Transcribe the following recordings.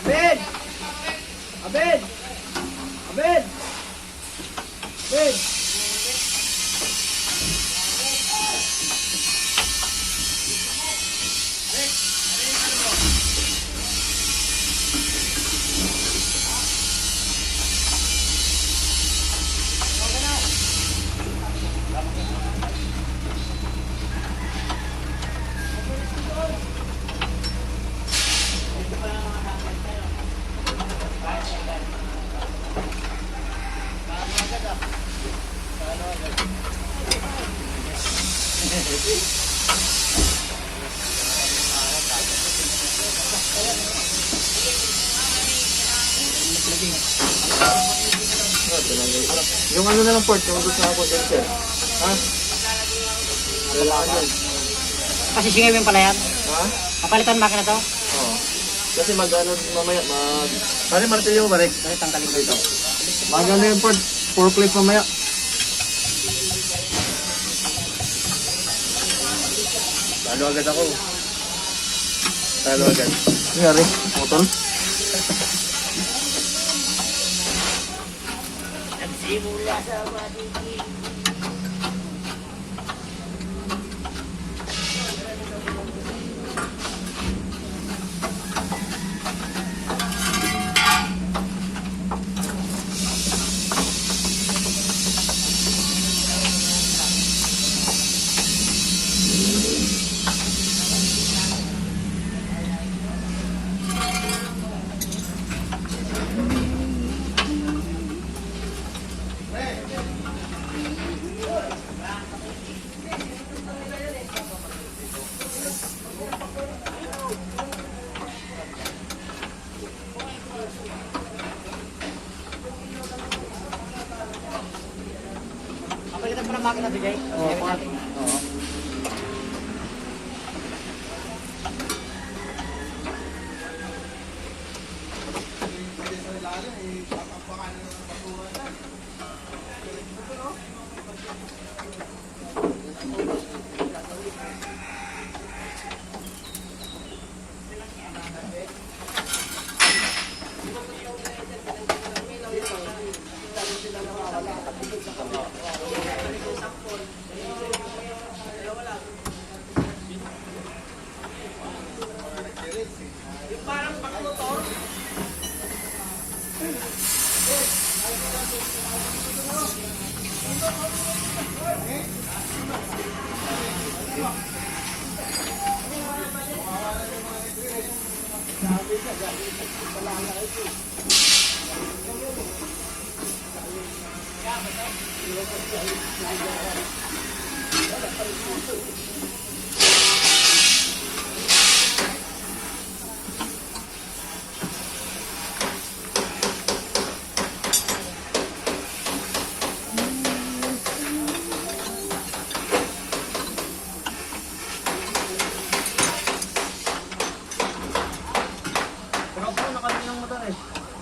Abed! Abed! Abed! Abed! Yung ano na lang port, yung gusto na condenser. Ha? Kailangan yun. Kasi singay mo yung pala yan? Ha? Kapalitan makina to? Oo. Kasi mag-ano mamaya, Pare, martilyo mo balik. Kasi tanggalin ko ito. Mag-ano yung port, forklift mamaya. Talo agad ako. Talo agad. Nangyari, motor. Nagsimula sa matiti. Kapalitan mo ng makina to, Jay? Oo, oo.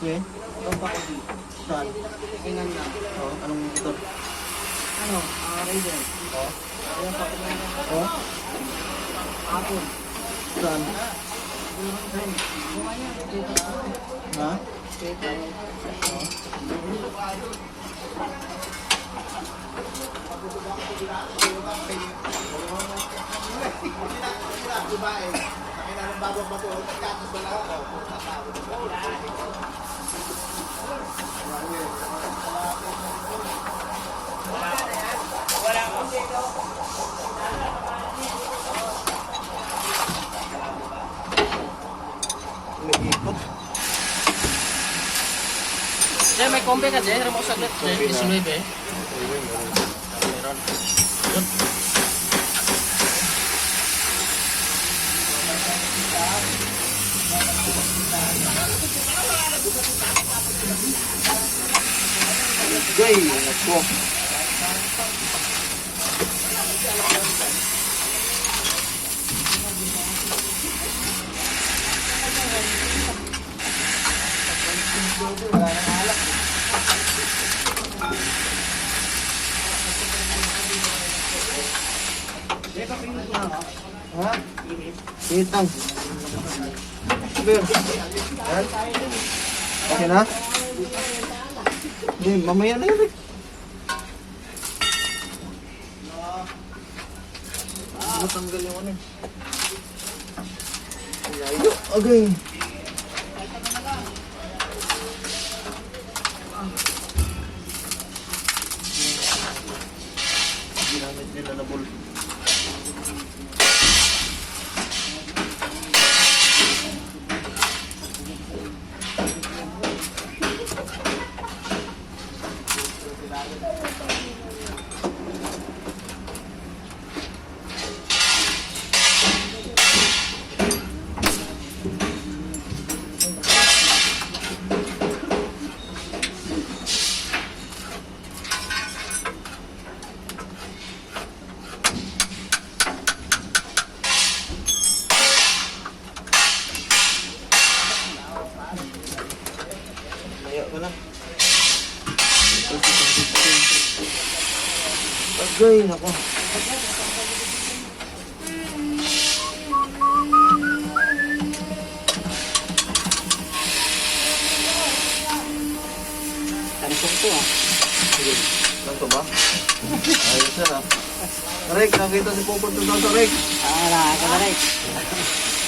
Yeah. Saan? Tingnan lang. Oo, anong motor? Ano? Raider. Oo. Ayan pa kung Oo? hapon. Saan? Buka niya. Ha? Jay, may kombe ka, Jay. Ramo saglit, Jay. Kombe na. 19 eh. Meron. Yun. Jay, ako. Ha? Itang. Ben. Yan. Okay na? Hindi, mamaya na yun eh. Matanggal yung ano eh. Layo. Okay. Ginamit nila na ball. Layo ka na. Agay, nako. Tansok to ah. Sige. Lang to ba? Ayos na. Rick, nakita si Popot ng tanto, Rick. Nakaka na rin.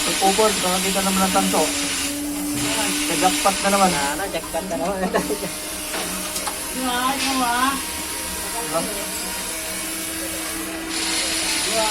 Si Popot, nakita naman ng tanto. Nagakpat na naman. Jackpot na naman. Diba?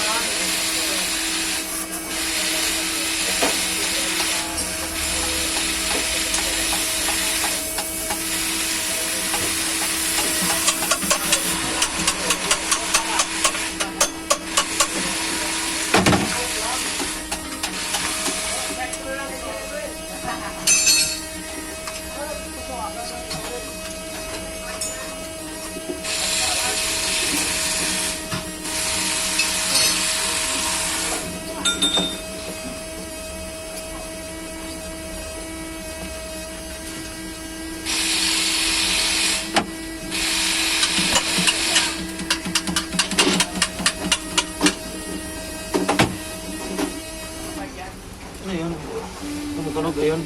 Ano yun? Tumutunog yun?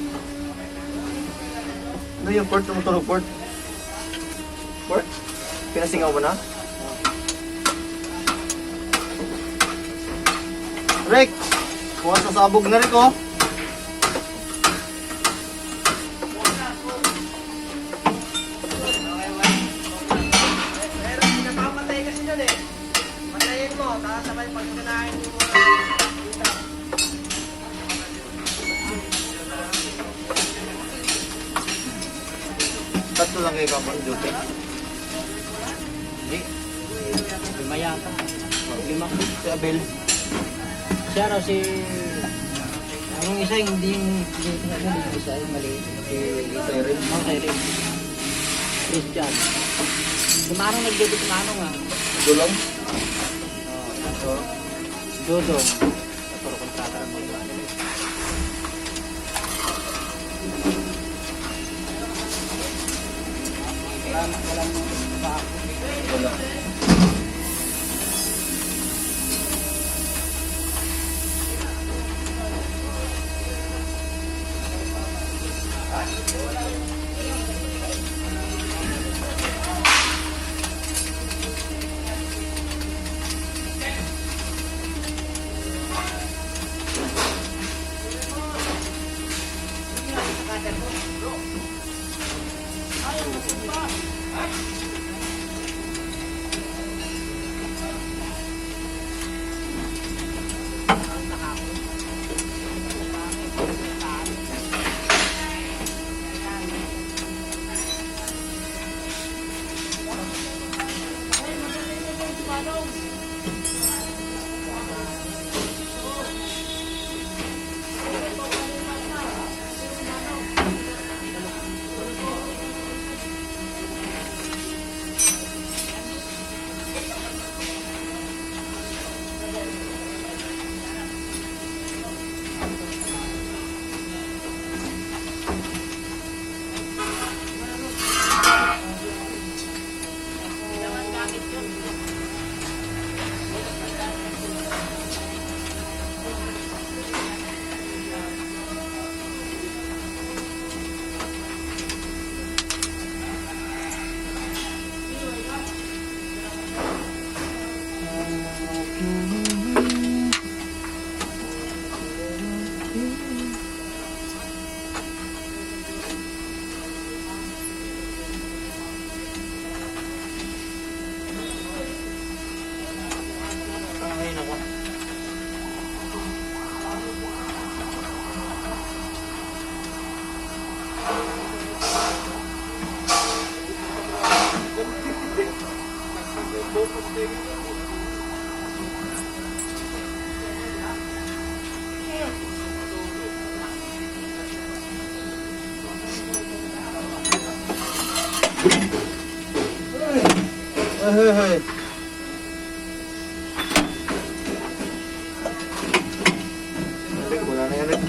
Ano yung port? Tumutunog port? Port? Pinasingaw mo na? Rick! Kuha sa sabog na Rick oh! Napapatay kasi dyan eh. Patayin mo, tapos sabay pag kinain mo. Tatlo lang kayo kapag duty. Hindi. Lima yata. Lima. Si Abel. Siya raw si... Ang isa hindi yung isa yung maliit. Si Erin. Ang Erin. Christian. Kumanong nagdito kumanong ah. Dulong. So, Dodong. Puro kontrata ng mga. Wala. Ay, naku. Hey. Wala na yan eh.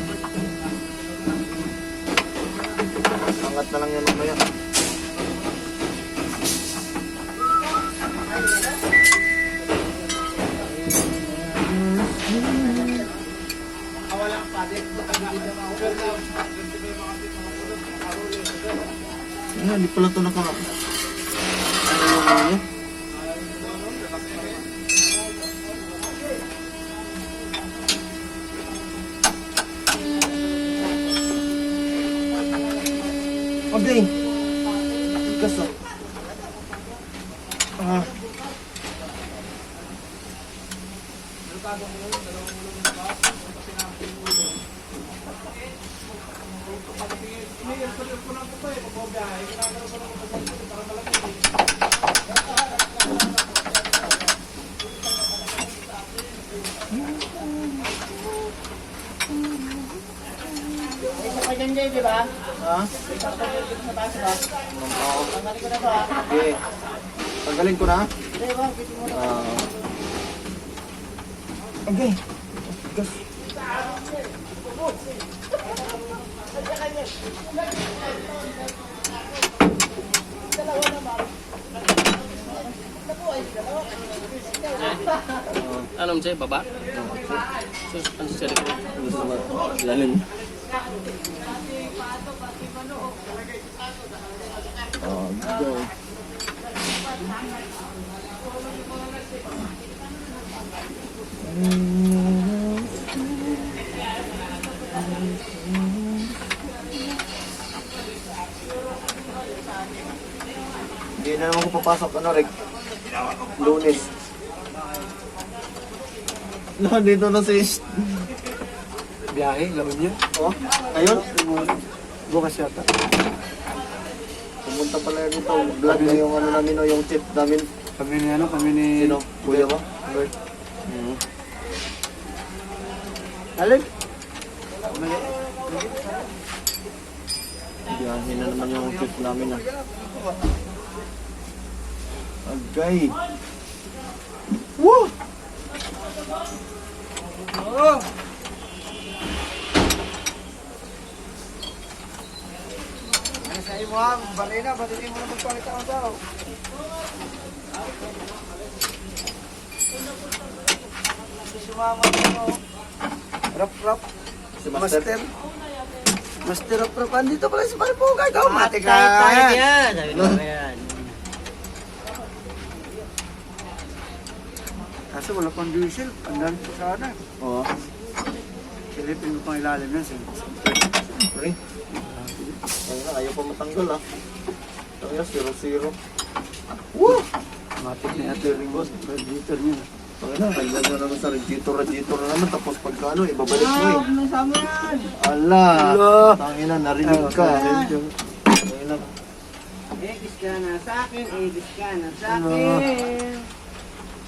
Angat na lang yan mamaya. Hindi pala ito naka... Ano yung ano niya? Okay. Tigas ah. Isa pa dyan, Jay, di ba? Ha? Isa pa dyan sa taas, ba? Oo. Tanggalin ko na to, ha? Okay. Tanggalin ko na. Hindi, ba? Bitin mo na. Okay. Tigas. Anong sa'yo, baba? Sus, ano sa likod? Lalim. Go. Hindi na naman ko papasok, ano, Reg? Lunes. Dito na si... Biyahe, laman niya. Oh, ayun. Bukas yata. Pumunta pala yun dito. Vlog na yung ano namin, o yung tip namin. Kami ni ano, kami ni... Sino? Kuya ba? Bert. Alin? Biyahe na naman yung tip namin ah. Agay. Woo! Oh! Ano sa imo ha? Balina, ba't hindi mo na magpakita ang tao? Sumama dito. Rap. Si Master. Master of Rap. Andito pala si Maripugay. Ikaw, mati ka. Tayo yan. Sabi ko ba yan? Kaso wala pang diesel. Andan po sana. Oo. Silipin mo pang ilalim yan. Pre. Ayun na, ayaw pa matanggal ah. Ayun, 0-0. Woo! Matik na ito rin boss. Radiator niya. Ayun na, kailan na naman sa radiator na naman. Tapos pagka ano, ibabalik mo eh. Nasama yan. Ala! Ala! Tangina, narinig ka. Ayun na. Egis ka na sa akin, egis ka na sa Ano? akin.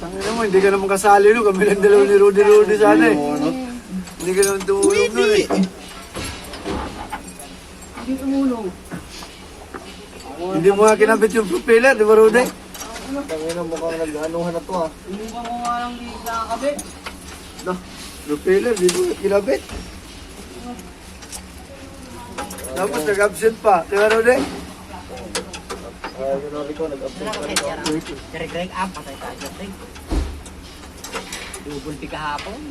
Tangina mo, hindi ka naman kasali no. Kami lang dalawa ni Rudy sana eh. Ano? Hindi ka naman tumulong nun eh. Hindi tumulong. Hindi mo nga kinabit yung propeller, di ba Rudy? Tangina, mukhang nag-anuhan na to ah. Hindi ba mo nga lang di nakakabit? No, propeller, di mo kinabit. Tapos nag-absent pa, di ba Rudy? Ayun na rin ko, nag-update pa rin ako. Greg, patay tayo dyan, Greg. Double kahapon.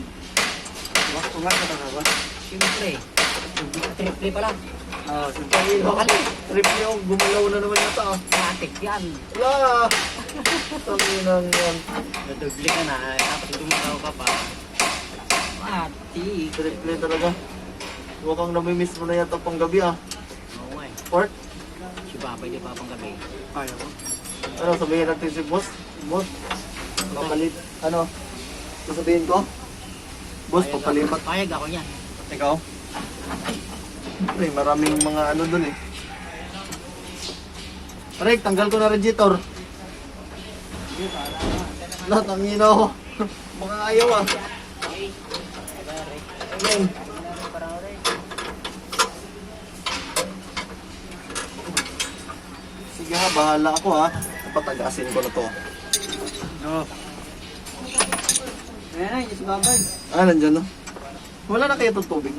Umat ka na ba? Siyempre. Triple pala. Oo, Tangina, Bakali. trip niyo, gumalaw na naman yata ah. Matik yan. Ala! Tangina yan. Nadoble ka na, tapos dumaraw ka pa. Matik. Trip na talaga. Mukhang namimiss mo na yata pang gabi ah. Oo nga eh. Port? Si Papa, hindi pa pang gabi. Ayaw ko. Ano, sabihin natin si boss? Boss, papalit. Ano? Sasabihin ko? Boss, papalipat. Payag ako niyan. Ikaw? Pre, maraming mga ano dun eh. Rick, tanggal ko na radiator. Lahat ang inaw. Mga ayaw ah. Ayun. Sige ha, bahala ako ha. Patagasin ko na to. No. Ayan na, yung si Babay. Ah, nandyan no? Wala na kaya itong tubig.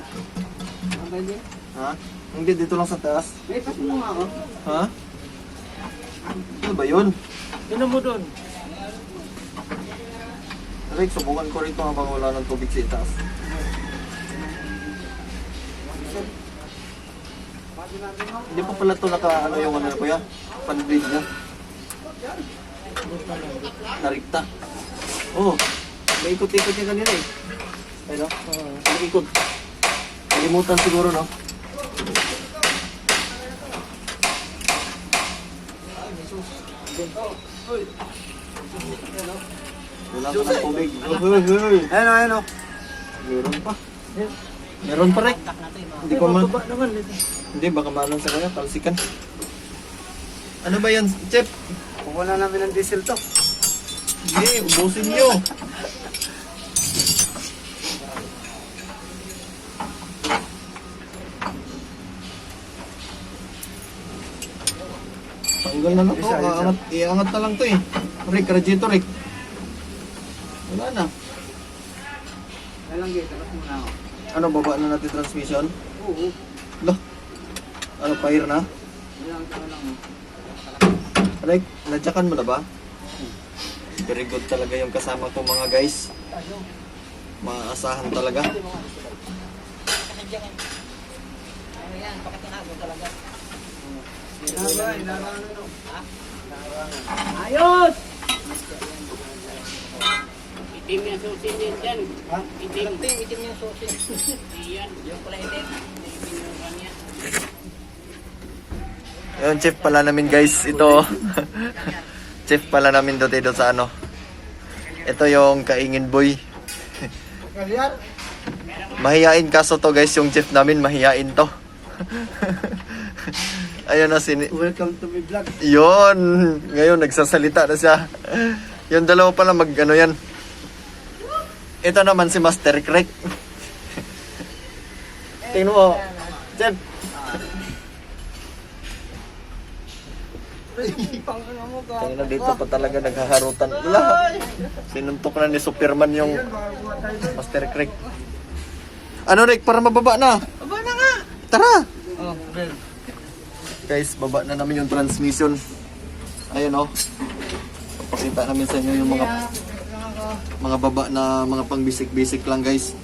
Babay din. Ha? Hindi, dito lang sa taas. May pas mo nga ako. Ha? Ano ba yun? Sino mo doon? Rick, subukan ko rito habang wala ng tubig sa itaas. Hindi pa pala ito ano yung ano kuya? Pan-bleed na. Narikta. Oo. Oh, may ikot-ikot niya kanina eh. Ayun o. May ikot. Nalimutan siguro no? Wala pa ng tubig. Ayun o, ayun o. Meron pa. Meron pa rin. Tak natin. Hindi ko man. naman. Hindi, baka manon sa kanya. Talsikan. Ano ba yan, Chef? Kukuha na namin ng diesel to. Hindi, ubusin nyo. Tanggal na na to. Iangat na lang to eh. Rick, radiator Rick. Wala na. Ayun lang, gate. Tapos muna ako. Ano, baba na natin transmission? Oo. Lo. Ano, fire na? Ayun lang. Rick, nadyakan mo na ba? Very good talaga yung kasama ko mga guys. Maasahan talaga. Ano yan, pakitinago talaga. Ayos! Itim yung susin din dyan. Ha? Itim yung sosis. Iyan. Yung pala itim. Itim yung kanya. Yun, chef pala namin guys. Ito. Chef pala namin dito sa ano. Ito yung kaingin boy. Mahihain kaso to guys, yung chef namin mahihain to. Ayun na Welcome to my vlog. Yun. Ngayon nagsasalita na siya. Yung dalawa pala ano yan. Ito naman si Master Craig. Tingnan mo. Chef. Tingnan na dito pa talaga naghaharutan. Wala. Sinuntok na ni Superman yung Master Craig. Ano Rick, para mababa na. Aba na nga! Tara. Oh, well. Guys, baba na namin yung transmission. Ayun oh. Papakita namin sa inyo yung mga baba na mga pang basic lang guys.